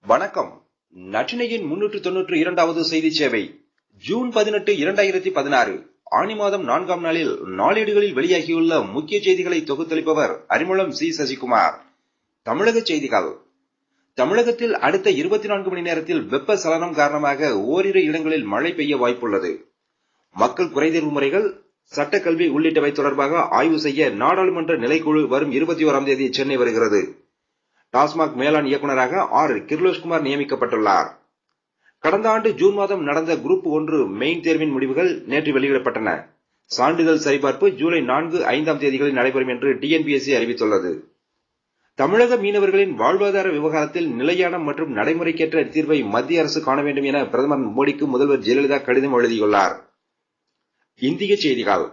வணக்கம். நற்றினையின் 392வது செய்தி சேவை ஜூன் 18, 2016 ஆனி மாதம் 4ஆம் நாளில் நாளேடுகளில் வெளியாகியுள்ள முக்கிய செய்திகளை தொகுத்தளிப்பவர் அறிமுகம் சி. சசிகுமார். தமிழக செய்திகள். தமிழகத்தில் அடுத்த 24 மணி நேரத்தில் வெப்ப சலனம் காரணமாக ஓரிரு இடங்களில் மழை பெய்ய வாய்ப்புள்ளது. மக்கள் குறைதீர்வு முறைகள், சட்டக்கல்வி உள்ளிட்டவை தொடர்பாக ஆய்வு செய்ய நாடாளுமன்ற நிலைக்குழு வரும் 21ஆம் தேதி சென்னை வருகிறது. டாஸ்மாக் மேலாண் இயக்குநராக ஆர். கிர்லோஸ்குமார் நியமிக்கப்பட்டுள்ளார். கடந்த ஆண்டு ஜூன் மாதம் நடந்த குரூப் 1 மெயின் தேர்வின் முடிவுகள் நேற்று வெளியிடப்பட்டன. சான்றிதழ் சரிபார்ப்பு ஜூலை 4, 5ஆம் தேதிகளில் நடைபெறும் என்று டிஎன்பிஎஸ்சி அறிவித்துள்ளது. தமிழக மீனவர்களின் வாழ்வாதார விவகாரத்தில் நிலையான மற்றும் நடைமுறைக்கேற்ற தீர்வை மத்திய அரசு காண வேண்டும் என பிரதமர் மோடிக்கு முதல்வர் ஜெயலலிதா கடிதம் எழுதியுள்ளார். இந்திய செய்திகள்.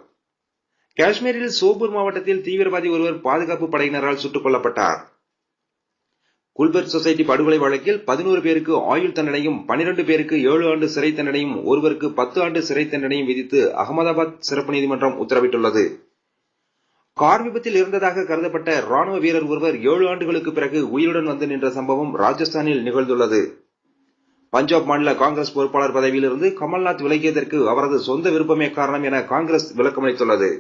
காஷ்மீரில் சோபூர் மாவட்டத்தில் தீவிரவாதி ஒருவர் பாதுகாப்பு படையினரால் சுட்டுக் கொல்லப்பட்டார். குல்பர்க் சொசைட்டி படுகொலை வழக்கில் 11 பேருக்கு ஆயுள் தண்டனையும், 12 பேருக்கு 7 ஆண்டு சிறை தண்டனையும், ஒருவருக்கு 10 ஆண்டு சிறை தண்டனையும் விதித்து அகமதாபாத் சிறப்பு நீதிமன்றம் உத்தரவிட்டுள்ளது. கார் விபத்தில் இருந்ததாக கருதப்பட்ட ராணுவ வீரர் ஒருவர் 7 ஆண்டுகளுக்கு பிறகு உயிருடன் வந்து நின்ற சம்பவம் ராஜஸ்தானில் நிகழ்ந்துள்ளது. பஞ்சாப் மாநில காங்கிரஸ் பொறுப்பாளர் பதவியிலிருந்து கமல்நாத் விலகியதற்கு அவரது சொந்த விருப்பமே காரணம் என காங்கிரஸ் விளக்கமளித்துள்ளது.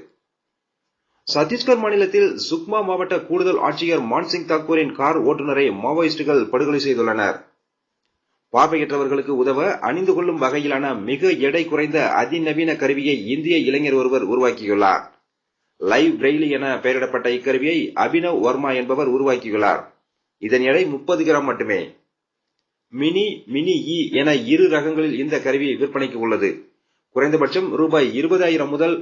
சத்தீஸ்கர் மாநிலத்தில் சுக்மா மாவட்ட கூடுதல் ஆட்சியர் மான்சிங் தாக்கூரின் கார் ஓட்டுநரை மாவோயிஸ்டுகள் படுகொலை செய்துள்ளனர். பார்வையற்றவர்களுக்கு உதவ அணிந்து கொள்ளும் வகையிலான மிக எடை குறைந்த அதிநவீன கருவியை இந்திய இளைஞர் ஒருவர் உருவாக்கியுள்ளார். லைவ் பிரெய்லி என பெயரிடப்பட்ட இக்கருவியை அபினவ் வர்மா என்பவர் உருவாக்கியுள்ளார். இதன் எடை 30 கிராம் மட்டுமே. மினி இ என இரு ரகங்களில் இந்த கருவி விற்பனைக்கு உள்ளது. குறைந்தபட்சம் ரூபாய் 20,000 முதல்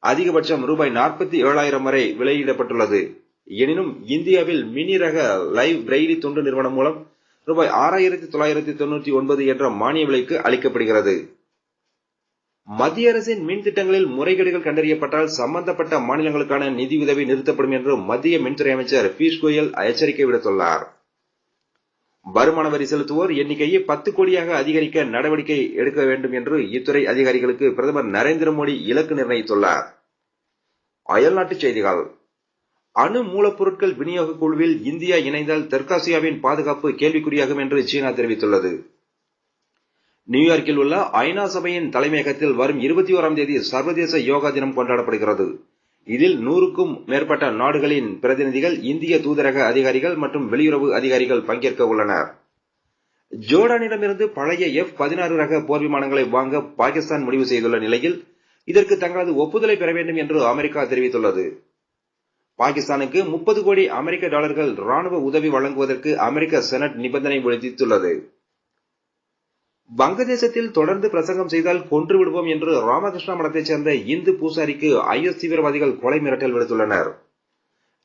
அதிகபட்சம் ரூபாய் 47,000 வரை விலையிடப்பட்டுள்ளது. எனினும் இந்தியாவில் மினி ரக லைவ் பிரெய்லி தொண்டு நிறுவனம் மூலம் ரூபாய் 6,999 என்ற மானிய விலைக்கு அளிக்கப்படுகிறது. மத்திய அரசின் மின் திட்டங்களில் முறைகேடுகள் கண்டறியப்பட்டால் சம்பந்தப்பட்ட மாநிலங்களுக்கான நிதியுதவி நிறுத்தப்படும் என்று மத்திய மின்துறை அமைச்சர் பியூஷ் கோயல் எச்சரிக்கை விடுத்துள்ளார். வருமான வரி செலுத்துவோர் எண்ணிக்கையை 10 கோடியாக அதிகரிக்க நடவடிக்கை எடுக்க வேண்டும் என்று இத்துறை அதிகாரிகளுக்கு பிரதமர் நரேந்திர மோடி இலக்கு நிர்ணயித்துள்ளார். அயல்நாட்டுச் செய்திகள். அணு மூலப்பொருட்கள் விநியோக குழுவில் இந்தியா இணைந்தால் தெற்காசியாவின் பாதுகாப்பு கேள்விக்குறியாகும் என்று சீனா தெரிவித்துள்ளது. நியூயார்க்கில் உள்ள ஐநா சபையின் தலைமையகத்தில் வரும் 21ஆம் தேதி சர்வதேச யோகா தினம் கொண்டாடப்படுகிறது. இதில் 100க்கும் மேற்பட்ட நாடுகளின் பிரதிநிதிகள், இந்திய தூதரக அதிகாரிகள் மற்றும் வெளியுறவு அதிகாரிகள் பங்கேற்க உள்ளனர். ஜோர்டானிடமிருந்து பழைய F-16 ரக போர் விமானங்களை வாங்க பாகிஸ்தான் முடிவு செய்துள்ள நிலையில் இதற்கு தங்களது ஒப்புதலை பெற வேண்டும் என்று அமெரிக்கா தெரிவித்துள்ளது. பாகிஸ்தானுக்கு 30 கோடி அமெரிக்க டாலர்கள் ராணுவ உதவி வழங்குவதற்கு அமெரிக்க செனட் நிபந்தனை விதித்துள்ளது. வங்கதேசத்தில் தொடர்ந்து பிரசங்கம் செய்தால் கொன்று விடுவோம் என்று ராமகிருஷ்ணா மடத்தைச் சேர்ந்த இந்து பூசாரிக்கு IS தீவிரவாதிகள் கொலை மிரட்டல் விடுத்துள்ளனர்.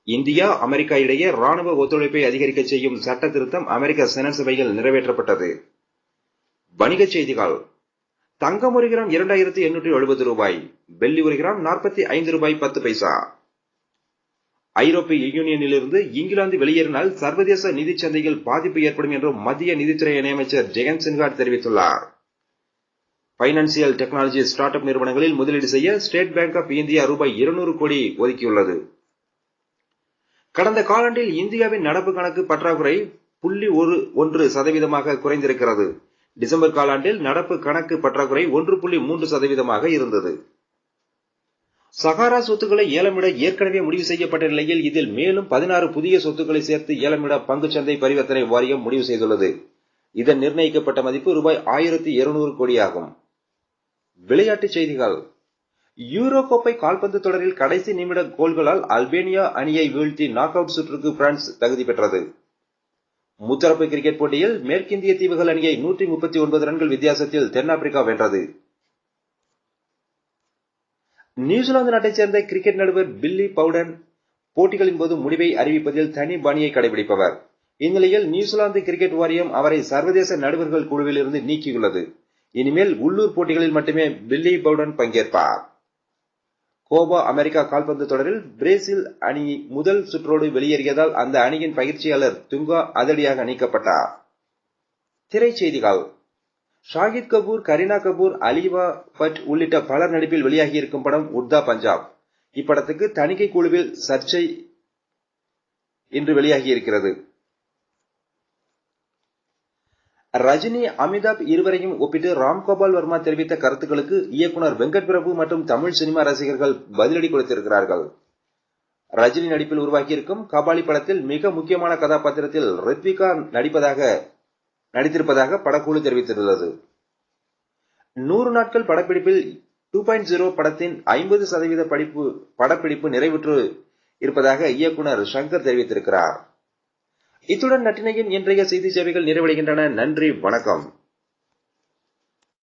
இந்தியா, அமெரிக்கா இடையே ராணுவ ஒத்துழைப்பை அதிகரிக்க செய்யும் சட்ட திருத்தம் அமெரிக்க செனட் சபையில் நிறைவேற்றப்பட்டது. வணிகச் செய்திகள். தங்கம் ஒரு கிராம் 2,870 ரூபாய், வெள்ளி ஒரு கிராம் 45 ரூபாய் 10 பைசா. ஐரோப்பிய யூனியனிலிருந்து இங்கிலாந்து வெளியேறினால் சர்வதேச நிதிச் சந்தையில் பாதிப்பு ஏற்படும் என்று மத்திய நிதித்துறை இணையமைச்சர் ஜெயந்த் சின்ஹா தெரிவித்துள்ளார். பைனான்சியல் டெக்னாலஜி ஸ்டார்ட் அப் நிறுவனங்களில் முதலீடு செய்ய ஸ்டேட் பேங்க் ஆப் இந்தியா ரூபாய் 200 கோடி ஒதுக்கியுள்ளது. கடந்த காலாண்டில் இந்தியாவின் நடப்பு கணக்கு பற்றாக்குறை 0.1% குறைந்திருக்கிறது. டிசம்பர் காலாண்டில் நடப்பு கணக்கு பற்றாக்குறை 1.3% இருந்தது. சகாரா சொத்துக்களை ஏலமிட ஏற்கனவே முடிவு செய்யப்பட்ட நிலையில் இதில் மேலும் 16 புதிய சொத்துக்களை சேர்த்து ஏலமிட பங்குச்சந்தை பரிவர்த்தனை வாரியம் முடிவு செய்துள்ளது. இதன் நிர்ணயிக்கப்பட்ட மதிப்பு ரூபாய் 1,200 கோடியாகும். விளையாட்டுச் செய்திகள். யூரோ கோப்பை கால்பந்து தொடரில் கடைசி நிமிட கோல்களால் அல்பேனியா அணியை வீழ்த்தி நாக் அவுட் சுற்றுக்கு பிரான்ஸ் தகுதி பெற்றது. முத்தரப்பு கிரிக்கெட் போட்டியில் மேற்கிந்திய தீவுகள் அணியை 139 ரன்கள் வித்தியாசத்தில் தென்னாப்பிரிக்கா வென்றது. நியூசிலாந்து நாட்டைச் சேர்ந்த கிரிக்கெட் நடுவர் பில்லி பவுடன் போட்டிகளின் போது முடிவை அறிவிப்பதில் தனி பாணியை கடைபிடிப்பவர். இந்நிலையில் நியூசிலாந்து கிரிக்கெட் வாரியம் அவரை சர்வதேச நடுவர்கள் குழுவில் இருந்து நீக்கியுள்ளது. இனிமேல் உள்ளூர் போட்டிகளில் மட்டுமே பில்லி பவுடன் பங்கேற்பார். கோபா அமெரிக்கா கால்பந்து தொடரில் பிரேசில் அணி முதல் சுற்றோடு வெளியேறியதால் அந்த அணியின் பயிற்சியாளர் துங்கா அதிரடியாக நீக்கப்பட்டார். திரைச்செய்திகள். ஷாஹித் கபூர், கரீனா கபூர், அலிவா பட் உள்ளிட்ட பலர் நடிப்பில் வெளியாகியிருக்கும் படம் உட்தா பஞ்சாப். இப்படத்துக்கு தணிக்கை குழுவில் சர்ச்சை இன்று வெளியாகியிருக்கிறது. ரஜினி, அமிதாப் இருவரையும் ஒப்பிட்டு ராம்கோபால் வர்மா தெரிவித்த கருத்துக்களுக்கு இயக்குனர் வெங்கட் பிரபு மற்றும் தமிழ் சினிமா ரசிகர்கள் பதிலடி கொடுத்திருக்கிறார்கள். ரஜினி நடிப்பில் உருவாக்கியிருக்கும் கபாலி படத்தில் மிக முக்கியமான கதாபாத்திரத்தில் ரித்விகா நடித்திருப்பதாக படக்குழு தெரிவித்துள்ளது. 100 நாட்கள் படப்பிடிப்பில் 2.0 படத்தின் 50% படப்பிடிப்பு நிறைவுற்று இருப்பதாக இயக்குனர் சங்கர் தெரிவித்திருக்கிறார். இத்துடன் நற்றினையின் இன்றைய செய்தி சேவைகள் நிறைவடைகின்றன. நன்றி, வணக்கம்.